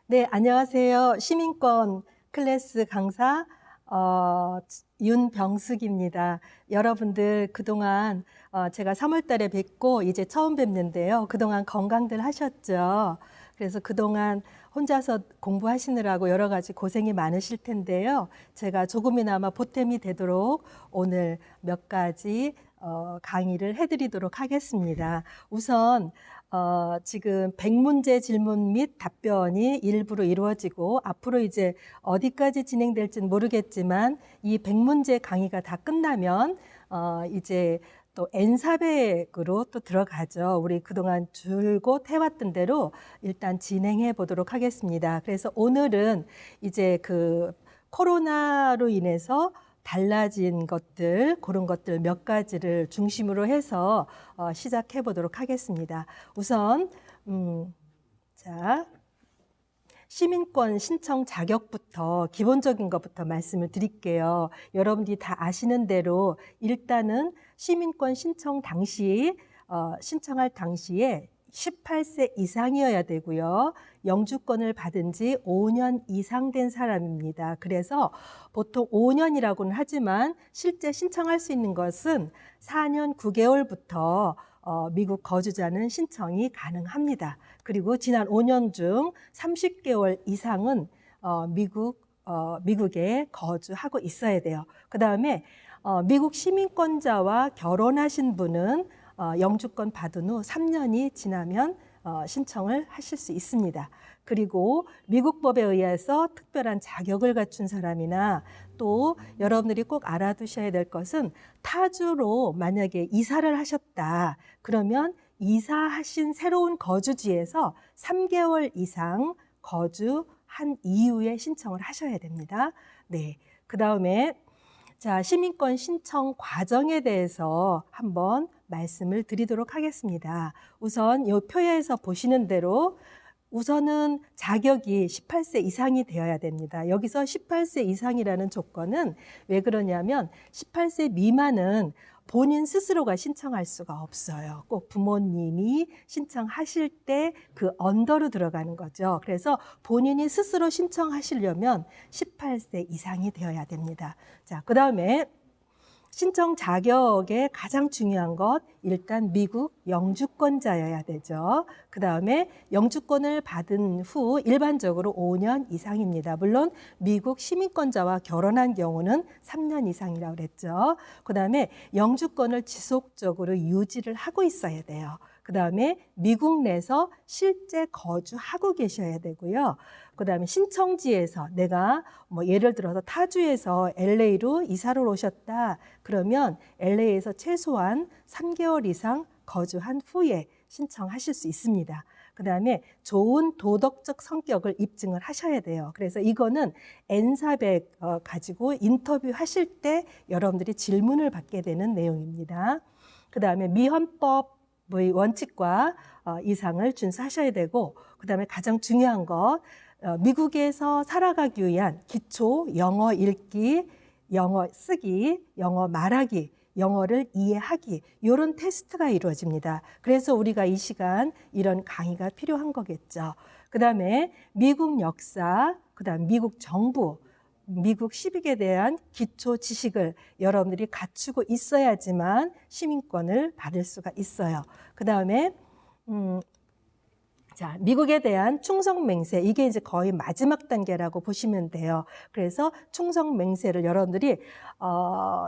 네, 안녕하세요. 시민권 클래스 강사 윤병숙입니다. 여러분들 그동안 제가 3월 달에 뵙고 이제 처음 뵙는데요. 그동안 건강들 하셨죠? 그래서 그동안 혼자서 공부하시느라고 여러 가지 고생이 많으실 텐데요. 제가 조금이나마 보탬이 되도록 오늘 몇 가지 강의를 해드리도록 하겠습니다. 우선 지금 100문제 질문 및 답변이 일부로 이루어지고 앞으로 이제 어디까지 진행될지는 모르겠지만 이 100문제 강의가 다 끝나면 이제 또 N400으로 또 들어가죠. 우리 그동안 줄곧 해왔던 대로 일단 진행해 보도록 하겠습니다. 그래서 오늘은 이제 그 코로나로 인해서 달라진 것들, 그런 것들 몇 가지를 중심으로 해서 시작해 보도록 하겠습니다. 우선 자, 시민권 신청 자격부터 기본적인 것부터 말씀을 드릴게요. 여러분들이 다 아시는 대로 일단은 시민권 신청 당시 신청할 당시에 18세 이상이어야 되고요. 영주권을 받은 지 5년 이상 된 사람입니다. 그래서 보통 5년이라고는 하지만 실제 신청할 수 있는 것은 4년 9개월부터 미국 거주자는 신청이 가능합니다. 그리고 지난 5년 중 30개월 이상은 미국에 거주하고 있어야 돼요. 그 다음에 미국 시민권자와 결혼하신 분은 영주권 받은 후 3년이 지나면 신청을 하실 수 있습니다. 그리고 미국 법에 의해서 특별한 자격을 갖춘 사람이나 또 여러분들이 꼭 알아두셔야 될 것은 타주로 만약에 이사를 하셨다. 그러면 이사하신 새로운 거주지에서 3개월 이상 거주한 이후에 신청을 하셔야 됩니다. 네. 그 다음에 자, 시민권 신청 과정에 대해서 한번 말씀을 드리도록 하겠습니다. 우선 이 표에서 보시는 대로 우선은 자격이 18세 이상이 되어야 됩니다. 여기서 18세 이상이라는 조건은 왜 그러냐면 18세 미만은 본인 스스로가 신청할 수가 없어요. 꼭 부모님이 신청하실 때 그 언더로 들어가는 거죠. 그래서 본인이 스스로 신청하시려면 18세 이상이 되어야 됩니다. 자, 그 다음에 신청 자격의 가장 중요한 것, 일단 미국 영주권자여야 되죠. 그 다음에 영주권을 받은 후 일반적으로 5년 이상입니다. 물론 미국 시민권자와 결혼한 경우는 3년 이상이라고 그랬죠. 그 다음에 영주권을 지속적으로 유지를 하고 있어야 돼요. 그 다음에 미국 내에서 실제 거주하고 계셔야 되고요. 그 다음에 신청지에서 내가 뭐 예를 들어서 타주에서 LA로 이사를 오셨다. 그러면 LA에서 최소한 3개월 이상 거주한 후에 신청하실 수 있습니다. 그 다음에 좋은 도덕적 성격을 입증을 하셔야 돼요. 그래서 이거는 N400 가지고 인터뷰 하실 때 여러분들이 질문을 받게 되는 내용입니다. 그 다음에 미헌법의 원칙과 이상을 준수하셔야 되고, 그 다음에 가장 중요한 것, 미국에서 살아가기 위한 기초 영어 읽기, 영어 쓰기, 영어 말하기, 영어를 이해하기 이런 테스트가 이루어집니다. 그래서 우리가 이 시간 이런 강의가 필요한 거겠죠. 그 다음에 미국 역사, 그 다음 미국 정부, 미국 시빅에 대한 기초 지식을 여러분들이 갖추고 있어야지만 시민권을 받을 수가 있어요. 그 다음에 자, 미국에 대한 충성맹세, 이게 이제 거의 마지막 단계라고 보시면 돼요. 그래서 충성맹세를 여러분들이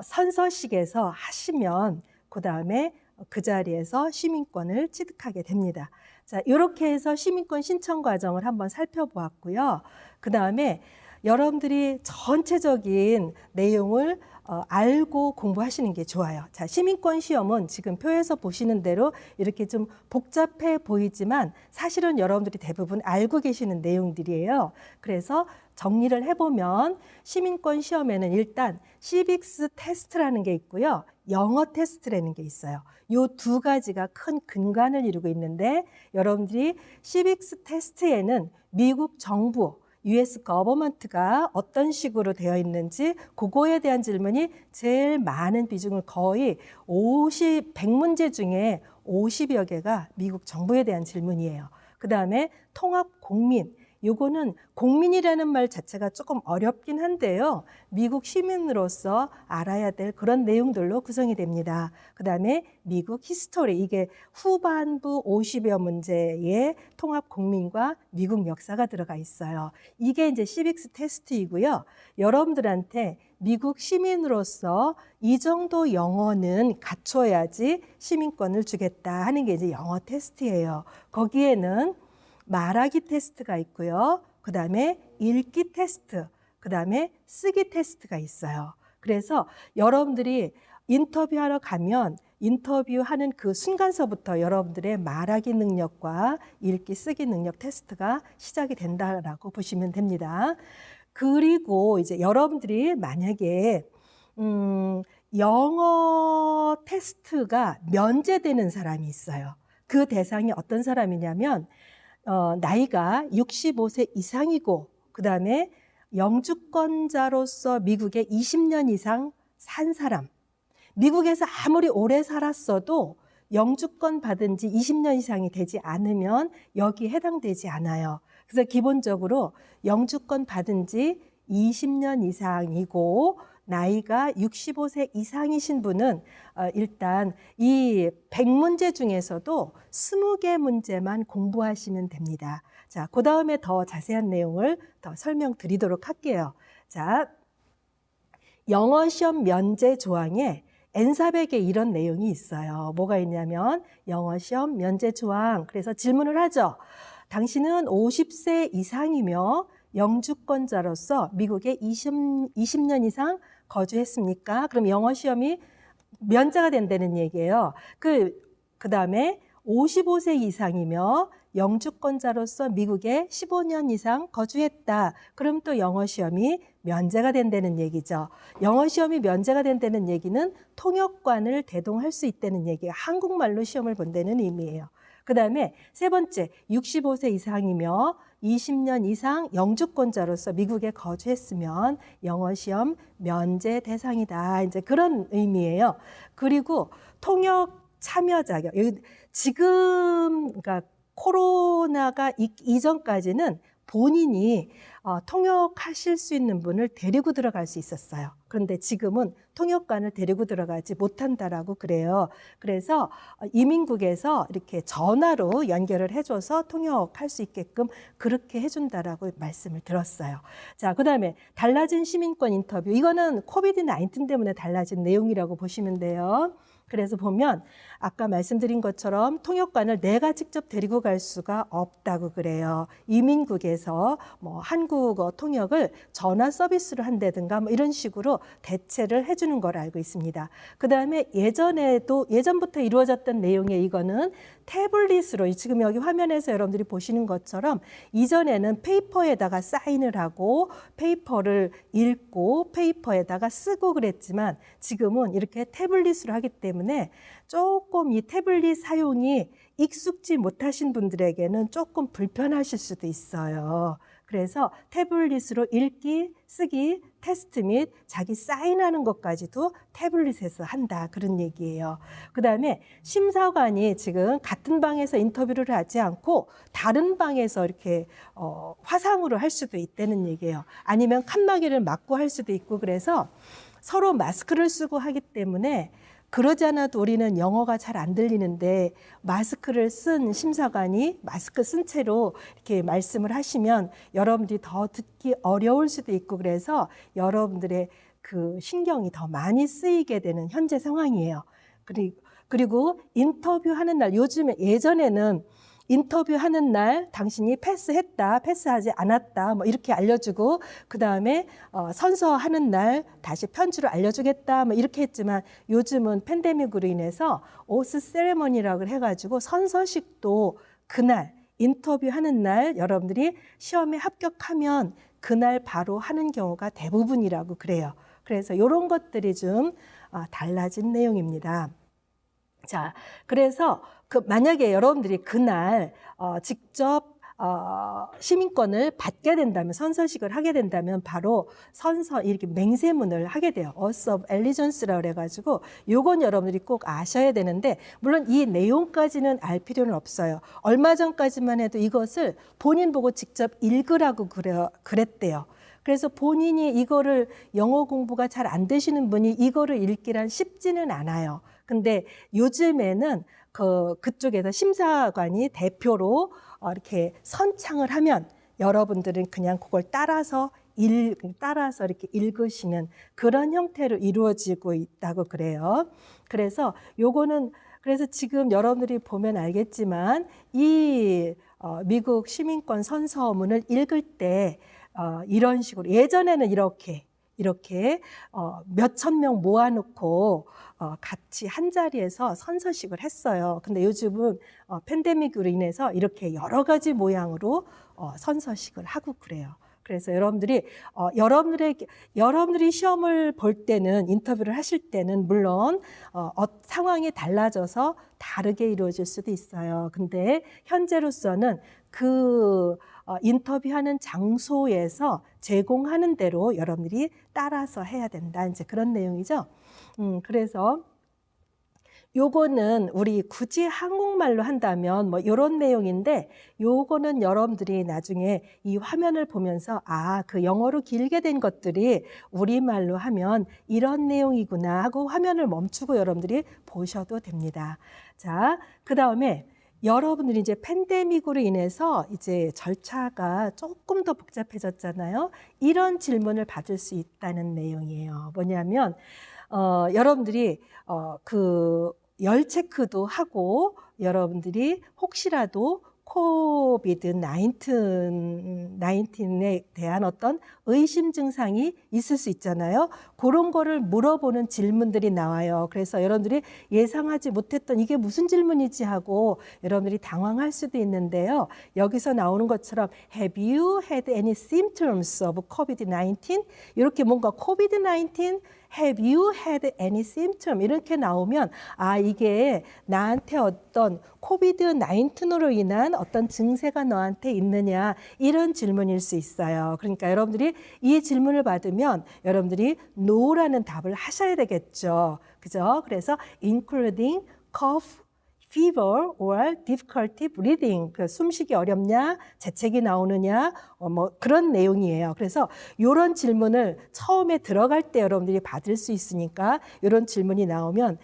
선서식에서 하시면 그 다음에 그 자리에서 시민권을 취득하게 됩니다. 자, 이렇게 해서 시민권 신청 과정을 한번 살펴보았고요. 그 다음에 여러분들이 전체적인 내용을 알고 공부하시는 게 좋아요. 자, 시민권 시험은 지금 표에서 보시는 대로 이렇게 좀 복잡해 보이지만 사실은 여러분들이 대부분 알고 계시는 내용들이에요. 그래서 정리를 해보면 시민권 시험에는 일단 시빅스 테스트라는 게 있고요. 영어 테스트라는 게 있어요. 이 두 가지가 큰 근간을 이루고 있는데 여러분들이 시빅스 테스트에는 미국 정부, US 거버먼트가 어떤 식으로 되어 있는지 그거에 대한 질문이 제일 많은 비중을 거의 100문제 중에 50여 개가 미국 정부에 대한 질문이에요. 그 다음에 통합 국민, 요거는 국민이라는 말 자체가 조금 어렵긴 한데요. 미국 시민으로서 알아야 될 그런 내용들로 구성이 됩니다. 그다음에 미국 히스토리, 이게 후반부 50여 문제의 통합 국민과 미국 역사가 들어가 있어요. 이게 이제 시빅스 테스트이고요. 여러분들한테 미국 시민으로서 이 정도 영어는 갖춰야지 시민권을 주겠다 하는 게 이제 영어 테스트예요. 거기에는 말하기 테스트가 있고요. 그 다음에 읽기 테스트, 그 다음에 쓰기 테스트가 있어요. 그래서 여러분들이 인터뷰하러 가면 인터뷰하는 그 순간서부터 여러분들의 말하기 능력과 읽기, 쓰기 능력 테스트가 시작이 된다라고 보시면 됩니다. 그리고 이제 여러분들이 만약에 영어 테스트가 면제되는 사람이 있어요. 그 대상이 어떤 사람이냐면 나이가 65세 이상이고 그 다음에 영주권자로서 미국에 20년 이상 산 사람, 미국에서 아무리 오래 살았어도 영주권 받은 지 20년 이상이 되지 않으면 여기에 해당되지 않아요. 그래서 기본적으로 영주권 받은 지 20년 이상이고 나이가 65세 이상이신 분은 일단 이 100문제 중에서도 20개 문제만 공부하시면 됩니다. 자, 그 다음에 더 자세한 내용을 더 설명드리도록 할게요. 자, 영어 시험 면제 조항에 N400에 이런 내용이 있어요. 뭐가 있냐면 영어 시험 면제 조항. 그래서 질문을 하죠. 당신은 50세 이상이며 영주권자로서 미국에 20년 이상 거주했습니까? 그럼 영어 시험이 면제가 된다는 얘기예요. 그 다음에 55세 이상이며 영주권자로서 미국에 15년 이상 거주했다. 그럼 또 영어 시험이 면제가 된다는 얘기죠. 영어 시험이 면제가 된다는 얘기는 통역관을 대동할 수 있다는 얘기예요. 한국말로 시험을 본다는 의미예요. 그 다음에 세 번째, 65세 이상이며 20년 이상 영주권자로서 미국에 거주했으면 영어 시험 면제 대상이다. 이제 그런 의미예요. 그리고 통역 참여 자격. 지금 그러니까 코로나가 이전까지는 본인이 통역하실 수 있는 분을 데리고 들어갈 수 있었어요. 그런데 지금은 통역관을 데리고 들어가지 못한다라고 그래요. 그래서 이민국에서 이렇게 전화로 연결을 해줘서 통역할 수 있게끔 그렇게 해준다라고 말씀을 들었어요. 자, 그다음에 달라진 시민권 인터뷰. 이거는 코비드-19 때문에 달라진 내용이라고 보시면 돼요. 그래서 보면 아까 말씀드린 것처럼 통역관을 내가 직접 데리고 갈 수가 없다고 그래요. 이민국에서 뭐 한국어 통역을 전화 서비스로 한다든가 뭐 이런 식으로 대체를 해주는 걸 알고 있습니다. 그 다음에 예전부터 이루어졌던 내용에 이거는 태블릿으로 지금 여기 화면에서 여러분들이 보시는 것처럼 이전에는 페이퍼에다가 사인을 하고 페이퍼를 읽고 페이퍼에다가 쓰고 그랬지만 지금은 이렇게 태블릿으로 하기 때문에 조금 이 태블릿 사용이 익숙지 못하신 분들에게는 조금 불편하실 수도 있어요. 그래서 태블릿으로 읽기, 쓰기, 테스트 및 자기 사인하는 것까지도 태블릿에서 한다. 그런 얘기예요. 그 다음에 심사관이 지금 같은 방에서 인터뷰를 하지 않고 다른 방에서 이렇게 화상으로 할 수도 있다는 얘기예요. 아니면 칸막이를 막고 할 수도 있고 그래서 서로 마스크를 쓰고 하기 때문에 그러지 않아도 우리는 영어가 잘 안 들리는데 마스크를 쓴 심사관이 마스크 쓴 채로 이렇게 말씀을 하시면 여러분들이 더 듣기 어려울 수도 있고 그래서 여러분들의 그 신경이 더 많이 쓰이게 되는 현재 상황이에요. 그리고 인터뷰하는 날, 예전에는 인터뷰하는 날 당신이 패스했다, 패스하지 않았다 뭐 이렇게 알려주고 그 다음에 선서하는 날 다시 편지로 알려주겠다 뭐 이렇게 했지만 요즘은 팬데믹으로 인해서 오스 세레머니라고 해가지고 선서식도 그날 인터뷰하는 날 여러분들이 시험에 합격하면 그날 바로 하는 경우가 대부분이라고 그래요. 그래서 이런 것들이 좀 달라진 내용입니다. 자, 그래서 만약에 여러분들이 그날 직접 시민권을 받게 된다면, 선서식을 하게 된다면 바로 이렇게 맹세문을 하게 돼요. Oath of Allegiance라고 그래가지고 요건 여러분들이 꼭 아셔야 되는데, 물론 이 내용까지는 알 필요는 없어요. 얼마 전까지만 해도 이것을 본인 보고 직접 읽으라고 그랬대요. 그래서 본인이 이거를 영어 공부가 잘 안 되시는 분이 이거를 읽기란 쉽지는 않아요. 근데 요즘에는 그쪽에서 심사관이 대표로 이렇게 선창을 하면 여러분들은 그냥 그걸 따라서 이렇게 읽으시는 그런 형태로 이루어지고 있다고 그래요. 그래서 그래서 지금 여러분들이 보면 알겠지만 이 미국 시민권 선서문을 읽을 때 이런 식으로, 예전에는 이렇게 몇천 명 모아놓고 같이 한 자리에서 선서식을 했어요. 근데 요즘은 팬데믹으로 인해서 이렇게 여러 가지 모양으로 선서식을 하고 그래요. 그래서 여러분들이 시험을 볼 때는, 인터뷰를 하실 때는 물론 상황이 달라져서 다르게 이루어질 수도 있어요. 근데 현재로서는 인터뷰하는 장소에서 제공하는 대로 여러분들이 따라서 해야 된다. 이제 그런 내용이죠. 그래서 요거는 우리 굳이 한국말로 한다면 뭐 이런 내용인데, 요거는 여러분들이 나중에 이 화면을 보면서 그 영어로 길게 된 것들이 우리말로 하면 이런 내용이구나 하고 화면을 멈추고 여러분들이 보셔도 됩니다. 자, 그 다음에 여러분들이 이제 팬데믹으로 인해서 이제 절차가 조금 더 복잡해졌잖아요. 이런 질문을 받을 수 있다는 내용이에요. 뭐냐면 여러분들이 열 체크도 하고, 여러분들이 혹시라도 코비드-19에 대한 어떤 의심 증상이 있을 수 있잖아요. 그런 거를 물어보는 질문들이 나와요. 그래서 여러분들이 예상하지 못했던 이게 무슨 질문이지 하고 여러분들이 당황할 수도 있는데요. 여기서 나오는 것처럼 Have you had any symptoms of COVID-19? 이렇게 뭔가 COVID-19, Have you had any symptom? 이렇게 나오면 이게 나한테 어떤 코비드-19으로 인한 어떤 증세가 너한테 있느냐, 이런 질문일 수 있어요. 그러니까 여러분들이 이 질문을 받으면 여러분들이 no라는 답을 하셔야 되겠죠. 그죠? 그래서 including cough, fever or difficulty breathing, 숨쉬기 어렵냐, 재채기 나오느냐, 뭐 그런 내용이에요. 그래서 이런 질문을 처음에 들어갈 때 여러분들이 받을 수 있으니까 이런 질문이 나오면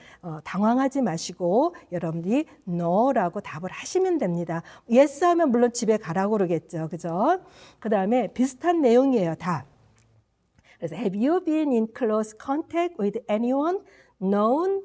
당황하지 마시고 여러분들이 no라고 답을 하시면 됩니다. yes 하면 물론 집에 가라고 그러겠죠. 그죠? 그 다음에 비슷한 내용이에요, 다. 그래서 have you been in close contact with anyone known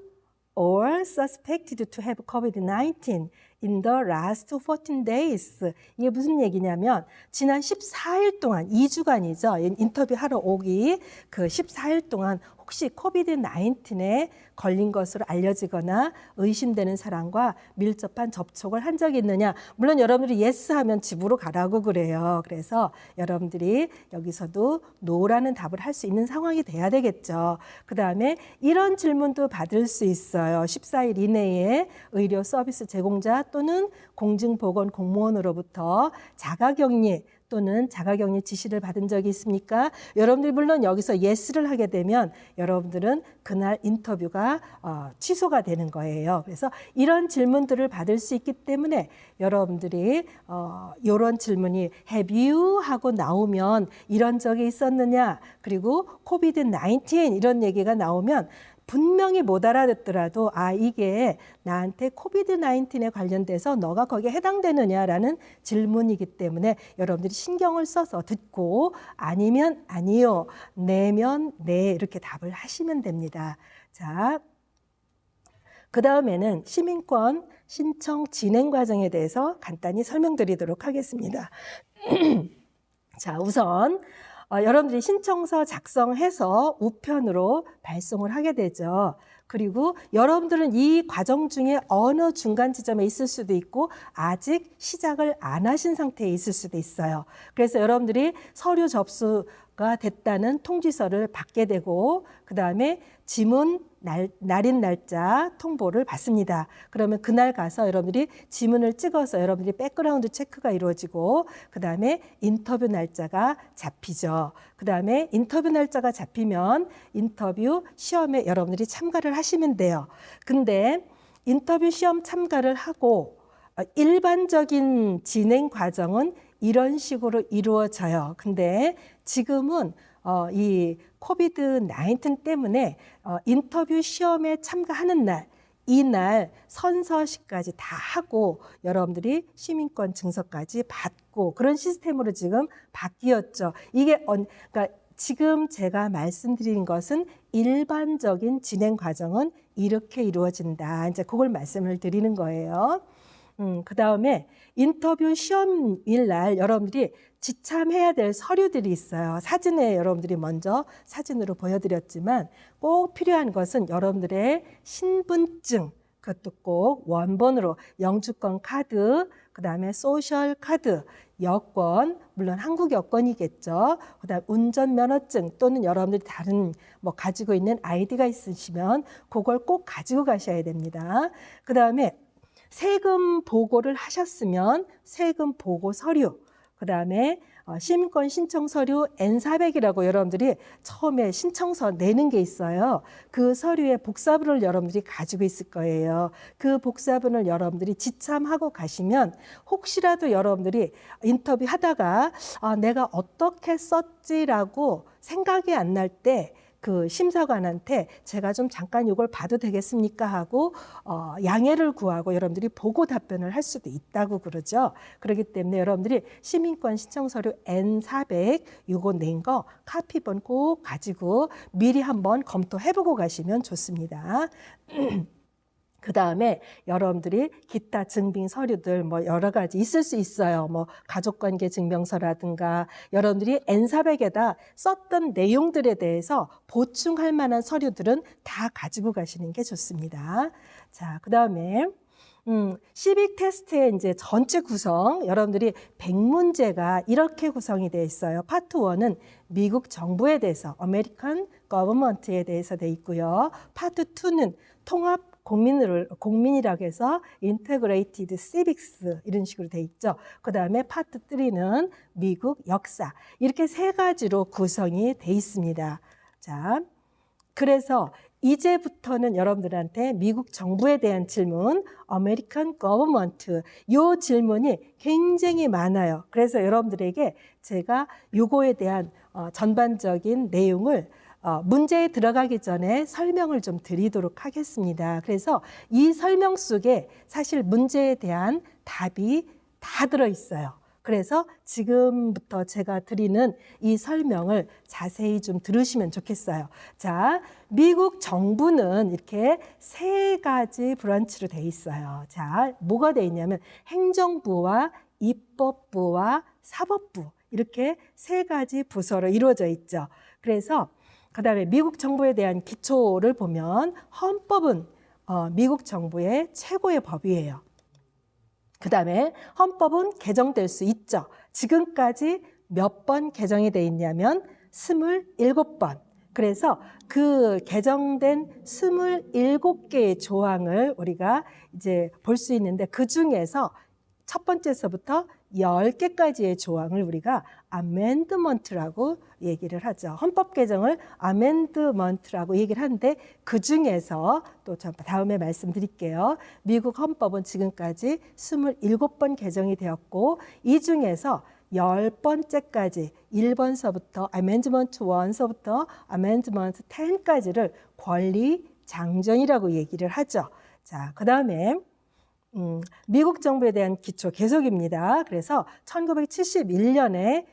or suspected to have COVID-19 in the last 14 days. 이게 무슨 얘기냐면 지난 14일 동안, 2주간이죠. 인터뷰하러 오기 그 14일 동안 혹시 코비드-19에 걸린 것으로 알려지거나 의심되는 사람과 밀접한 접촉을 한 적이 있느냐. 물론 여러분들이 yes 하면 집으로 가라고 그래요. 그래서 여러분들이 여기서도 no라는 답을 할 수 있는 상황이 돼야 되겠죠. 그 다음에 이런 질문도 받을 수 있어요. 14일 이내에 의료 서비스 제공자 또는 공중보건 공무원으로부터 자가격리 또는 자가격리 지시를 받은 적이 있습니까? 여러분들이 물론 여기서 yes를 하게 되면 여러분들은 그날 인터뷰가 취소가 되는 거예요. 그래서 이런 질문들을 받을 수 있기 때문에 여러분들이 이런 질문이 have you 하고 나오면 이런 적이 있었느냐, 그리고 코비드-19 이런 얘기가 나오면 분명히 못 알아듣더라도 이게 나한테 코비드-19에 관련돼서 너가 거기에 해당되느냐라는 질문이기 때문에 여러분들이 신경을 써서 듣고 아니면 아니요, 네면 네 이렇게 답을 하시면 됩니다. 자, 그 다음에는 시민권 신청 진행 과정에 대해서 간단히 설명드리도록 하겠습니다. 자, 우선 여러분들이 신청서 작성해서 우편으로 발송을 하게 되죠. 그리고 여러분들은 이 과정 중에 어느 중간 지점에 있을 수도 있고 아직 시작을 안 하신 상태에 있을 수도 있어요. 그래서 여러분들이 서류 접수가 됐다는 통지서를 받게 되고 그다음에 지문 날인 날짜 통보를 받습니다. 그러면 그날 가서 여러분들이 지문을 찍어서 여러분들이 백그라운드 체크가 이루어지고 그다음에 인터뷰 날짜가 잡히죠. 그다음에 인터뷰 날짜가 잡히면 인터뷰 시험에 여러분들이 참가를 하시면 돼요. 근데 인터뷰 시험 참가를 하고 일반적인 진행 과정은 이런 식으로 이루어져요. 근데 지금은 이 코비드 19 때문에 인터뷰 시험에 참가하는 날, 이날 선서식까지 다 하고 여러분들이 시민권 증서까지 받고 그런 시스템으로 지금 바뀌었죠. 이게 그러니까 지금 제가 말씀드린 것은 일반적인 진행 과정은 이렇게 이루어진다. 이제 그걸 말씀을 드리는 거예요. 그다음에 인터뷰 시험일 날 여러분들이 지참해야 될 서류들이 있어요. 사진에 여러분들이 먼저 사진으로 보여드렸지만 꼭 필요한 것은 여러분들의 신분증, 그것도 꼭 원본으로 영주권 카드, 그다음에 소셜 카드, 여권, 물론 한국 여권이겠죠. 그다음 운전면허증 또는 여러분들이 다른 뭐 가지고 있는 아이디가 있으시면 그걸 꼭 가지고 가셔야 됩니다. 그다음에 세금 보고를 하셨으면 세금 보고 서류, 그다음에 시민권 신청 서류 N400이라고 여러분들이 처음에 신청서 내는 게 있어요. 그 서류의 복사본을 여러분들이 가지고 있을 거예요. 그 복사본을 여러분들이 지참하고 가시면 혹시라도 여러분들이 인터뷰 하다가 내가 어떻게 썼지라고 생각이 안 날 때 그 심사관한테 제가 좀 잠깐 이걸 봐도 되겠습니까 하고 양해를 구하고 여러분들이 보고 답변을 할 수도 있다고 그러죠. 그렇기 때문에 여러분들이 시민권 신청 서류 N400 이거 낸 거 카피본 꼭 가지고 미리 한번 검토해보고 가시면 좋습니다. 그다음에 여러분들이 기타 증빙 서류들 뭐 여러 가지 있을 수 있어요. 뭐 가족관계 증명서라든가 여러분들이 N400에다 썼던 내용들에 대해서 보충할 만한 서류들은 다 가지고 가시는 게 좋습니다. 자, 그다음에 시빅 테스트의 이제 전체 구성 여러분들이 100문제가 이렇게 구성이 되어 있어요. 파트 1은 미국 정부에 대해서 American Government에 대해서 되어 있고요. 파트 2는 통합 공민이라고 해서 Integrated Civics 이런 식으로 돼 있죠. 그 다음에 파트 3는 미국 역사 이렇게 세 가지로 구성이 돼 있습니다. 자, 그래서 이제부터는 여러분들한테 미국 정부에 대한 질문, American Government 이 질문이 굉장히 많아요. 그래서 여러분들에게 제가 요거에 대한 전반적인 내용을 문제에 들어가기 전에 설명을 좀 드리도록 하겠습니다. 그래서 이 설명 속에 사실 문제에 대한 답이 다 들어있어요. 그래서 지금부터 제가 드리는 이 설명을 자세히 좀 들으시면 좋겠어요. 자, 미국 정부는 이렇게 세 가지 브런치로 돼 있어요. 자, 뭐가 돼 있냐면 행정부와 입법부와 사법부 이렇게 세 가지 부서로 이루어져 있죠. 그래서 그다음에 미국 정부에 대한 기초를 보면 헌법은 미국 정부의 최고의 법이에요. 그다음에 헌법은 개정될 수 있죠. 지금까지 몇 번 개정이 돼 있냐면 27번. 그래서 그 개정된 27개의 조항을 우리가 이제 볼 수 있는데 그 중에서 첫 번째서부터 10개까지의 조항을 우리가 아멘드먼트라고 얘기를 하죠. 헌법 개정을 아멘드먼트라고 얘기를 하는데 그 중에서 또 다음에 말씀드릴게요. 미국 헌법은 지금까지 27번 개정이 되었고 이 중에서 10번째까지 1번서부터 아멘드먼트 1서부터 아멘드먼트 10까지를 권리 장전이라고 얘기를 하죠. 자, 그다음에 미국 정부에 대한 기초 계속입니다. 그래서 1971년에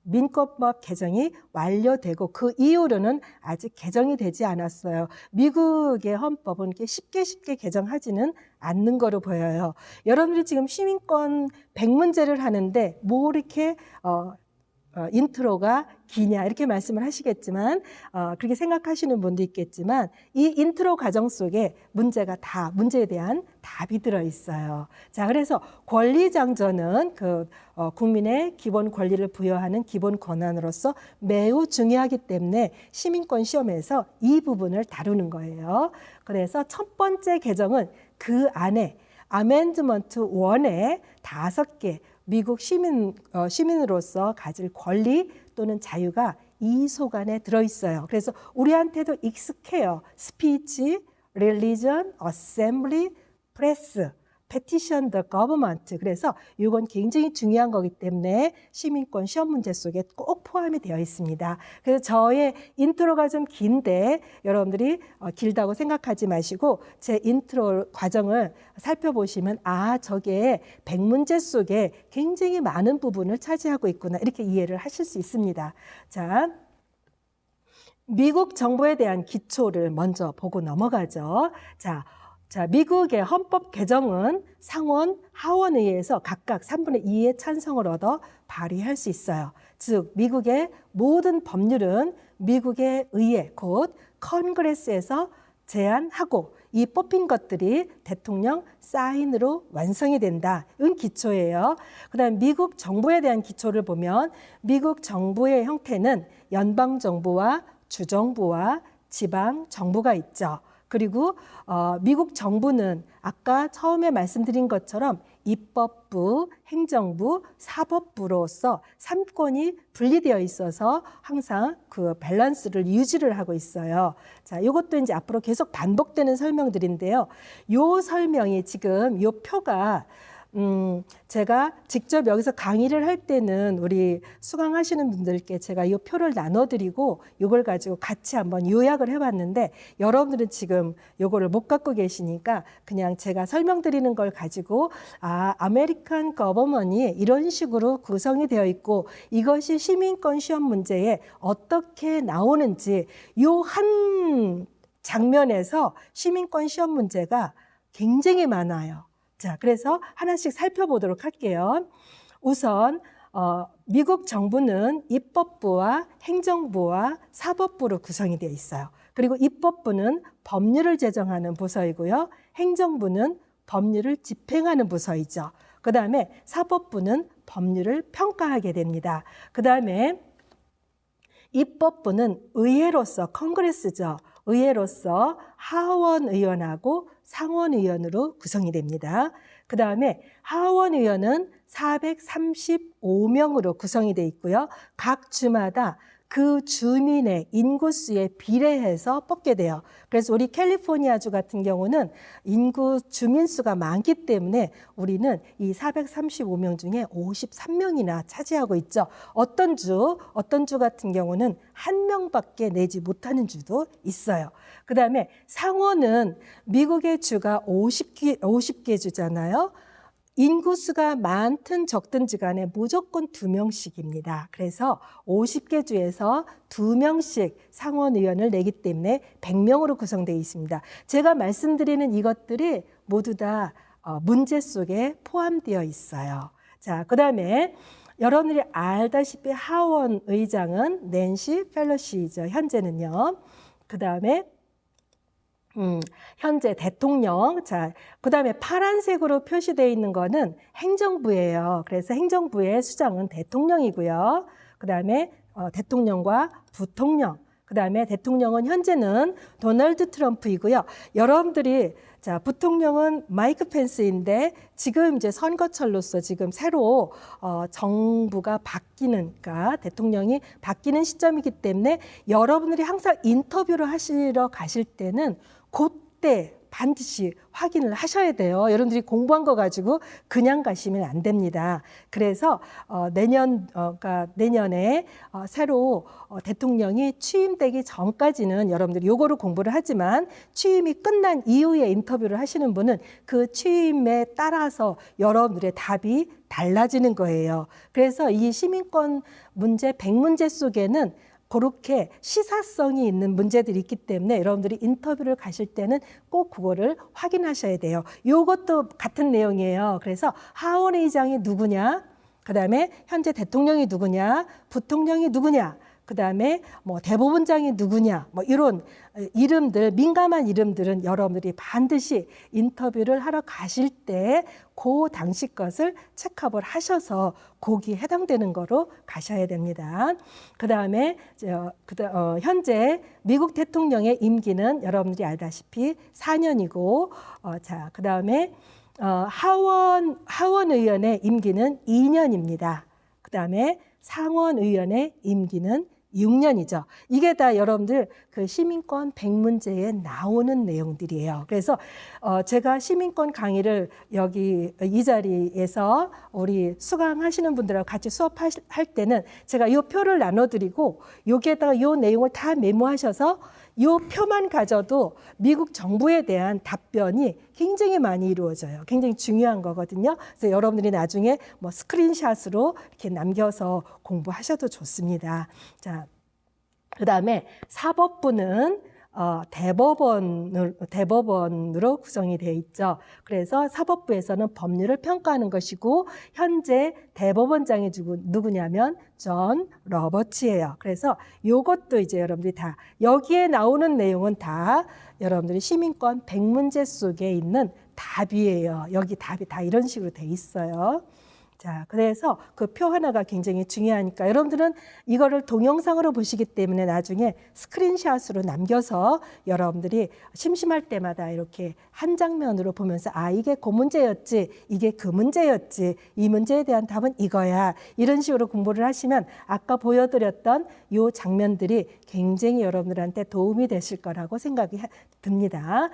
민법법 개정이 완료되고 그 이후로는 아직 개정이 되지 않았어요. 미국의 헌법은 이렇게 쉽게 개정하지는 않는 거로 보여요. 여러분들이 지금 시민권 100문제를 하는데 뭐 이렇게 인트로가 기냐 이렇게 말씀을 하시겠지만 그렇게 생각하시는 분도 있겠지만 이 인트로 과정 속에 문제에 대한 답이 들어 있어요. 자, 그래서 권리장전은 국민의 기본 권리를 부여하는 기본 권한으로서 매우 중요하기 때문에 시민권 시험에서 이 부분을 다루는 거예요. 그래서 첫 번째 개정은 그 안에 아멘드먼트 1에 5개 미국 시민으로서 가질 권리 또는 자유가 이 속안에 들어있어요. 그래서 우리한테도 익숙해요. 스피치, 릴리전, 어셈블리, 프레스, petition the government. 그래서 이건 굉장히 중요한 거기 때문에 시민권 시험 문제 속에 꼭 포함이 되어 있습니다. 그래서 저의 인트로가 좀 긴데 여러분들이 길다고 생각하지 마시고 제 인트로 과정을 살펴보시면 저게 100문제 속에 굉장히 많은 부분을 차지하고 있구나 이렇게 이해를 하실 수 있습니다. 자, 미국 정부에 대한 기초를 먼저 보고 넘어가죠. 자, 미국의 헌법 개정은 상원, 하원의회에서 각각 3분의 2의 찬성을 얻어 발의할 수 있어요. 즉, 미국의 모든 법률은 미국의 의회, 곧 컨그레스에서 제안하고 이 뽑힌 것들이 대통령 사인으로 완성이 된다. 이건 기초예요. 그다음 미국 정부에 대한 기초를 보면 미국 정부의 형태는 연방정부와 주정부와 지방정부가 있죠. 그리고 미국 정부는 아까 처음에 말씀드린 것처럼 입법부, 행정부, 사법부로서 3권이 분리되어 있어서 항상 그 밸런스를 유지를 하고 있어요. 자, 이것도 이제 앞으로 계속 반복되는 설명들인데요. 요 설명이 지금 요 표가 제가 직접 여기서 강의를 할 때는 우리 수강하시는 분들께 제가 이 표를 나눠드리고 이걸 가지고 같이 한번 요약을 해봤는데 여러분들은 지금 이거를 못 갖고 계시니까 그냥 제가 설명드리는 걸 가지고 아메리칸 거버먼이 이런 식으로 구성이 되어 있고 이것이 시민권 시험 문제에 어떻게 나오는지 요 한 장면에서 시민권 시험 문제가 굉장히 많아요. 자, 그래서 하나씩 살펴보도록 할게요. 우선 미국 정부는 입법부와 행정부와 사법부로 구성이 되어 있어요. 그리고 입법부는 법률을 제정하는 부서이고요. 행정부는 법률을 집행하는 부서이죠. 그 다음에 사법부는 법률을 평가하게 됩니다. 그 다음에 입법부는 의회로서 컨그레스죠. 의회로서 하원의원하고 상원의원으로 구성이 됩니다. 그 다음에 하원의원은 435명으로 구성이 되어 있고요. 각 주마다 그 주민의 인구수에 비례해서 뽑게 돼요. 그래서 우리 캘리포니아주 같은 경우는 인구 주민수가 많기 때문에 우리는 이 435명 중에 53명이나 차지하고 있죠. 어떤 주 같은 경우는 1명밖에 내지 못하는 주도 있어요. 그 다음에 상원은 미국의 주가 50개 주잖아요. 인구수가 많든 적든지 간에 무조건 2명씩입니다. 그래서 50개 주에서 2명씩 상원의원을 내기 때문에 100명으로 구성되어 있습니다. 제가 말씀드리는 이것들이 모두 다 문제 속에 포함되어 있어요. 자, 그 다음에 여러분들이 알다시피 하원 의장은 낸시 펠로시죠. 현재는요. 그 다음에 현재 대통령, 자, 그 다음에 파란색으로 표시되어 있는 거는 행정부예요. 그래서 행정부의 수장은 대통령이고요. 그 다음에 대통령과 부통령, 그 다음에 대통령은 현재는 도널드 트럼프이고요. 여러분들이 자, 부통령은 마이크 펜스인데 지금 이제 선거철로서 지금 새로 정부가 바뀌니까 대통령이 바뀌는 시점이기 때문에 여러분들이 항상 인터뷰를 하시러 가실 때는 그때 반드시 확인을 하셔야 돼요. 여러분들이 공부한 거 가지고 그냥 가시면 안 됩니다. 그래서 내년에 새로 대통령이 취임되기 전까지는 여러분들이 요거를 공부를 하지만 취임이 끝난 이후에 인터뷰를 하시는 분은 그 취임에 따라서 여러분들의 답이 달라지는 거예요. 그래서 이 시민권 문제 100문제 속에는 그렇게 시사성이 있는 문제들이 있기 때문에 여러분들이 인터뷰를 가실 때는 꼭 그거를 확인하셔야 돼요. 이것도 같은 내용이에요. 그래서 하원의장이 누구냐? 그다음에 현재 대통령이 누구냐, 부통령이 누구냐, 그다음에 뭐 대법원장이 누구냐, 뭐 이런 이름들, 민감한 이름들은 여러분들이 반드시 인터뷰를 하러 가실 때 그 당시 것을 체크업을 하셔서 거기에 해당되는 거로 가셔야 됩니다. 그다음에 현재 미국 대통령의 임기는 여러분들이 알다시피 4년이고, 자, 그다음에 하원 의원의 임기는 2년입니다. 그다음에 상원 의원의 임기는 6년이죠. 이게 다 여러분들 그 시민권 100문제에 나오는 내용들이에요. 그래서 제가 시민권 강의를 여기 이 자리에서 우리 수강하시는 분들하고 같이 수업할 때는 제가 이 표를 나눠드리고 여기에다가 이 내용을 다 메모하셔서 이 표만 가져도 미국 정부에 대한 답변이 굉장히 많이 이루어져요. 굉장히 중요한 거거든요. 그래서 여러분들이 나중에 뭐 스크린샷으로 이렇게 남겨서 공부하셔도 좋습니다. 자, 그다음에 사법부는 대법원으로 구성이 되어 있죠. 그래서 사법부에서는 법률을 평가하는 것이고, 현재 대법원장이 누구냐면 존 로버츠예요. 그래서 이것도 이제 여러분들이 다 여기에 나오는 내용은 다 여러분들이 시민권 100문제 속에 있는 답이에요. 여기 답이 다 이런 식으로 돼 있어요. 자, 그래서 그 표 하나가 굉장히 중요하니까 여러분들은 이거를 동영상으로 보시기 때문에 나중에 스크린샷으로 남겨서 여러분들이 심심할 때마다 이렇게 한 장면으로 보면서 아, 이게 그 문제였지, 이게 그 문제였지, 이 문제에 대한 답은 이거야, 이런 식으로 공부를 하시면 아까 보여드렸던 이 장면들이 굉장히 여러분들한테 도움이 되실 거라고 생각이 듭니다.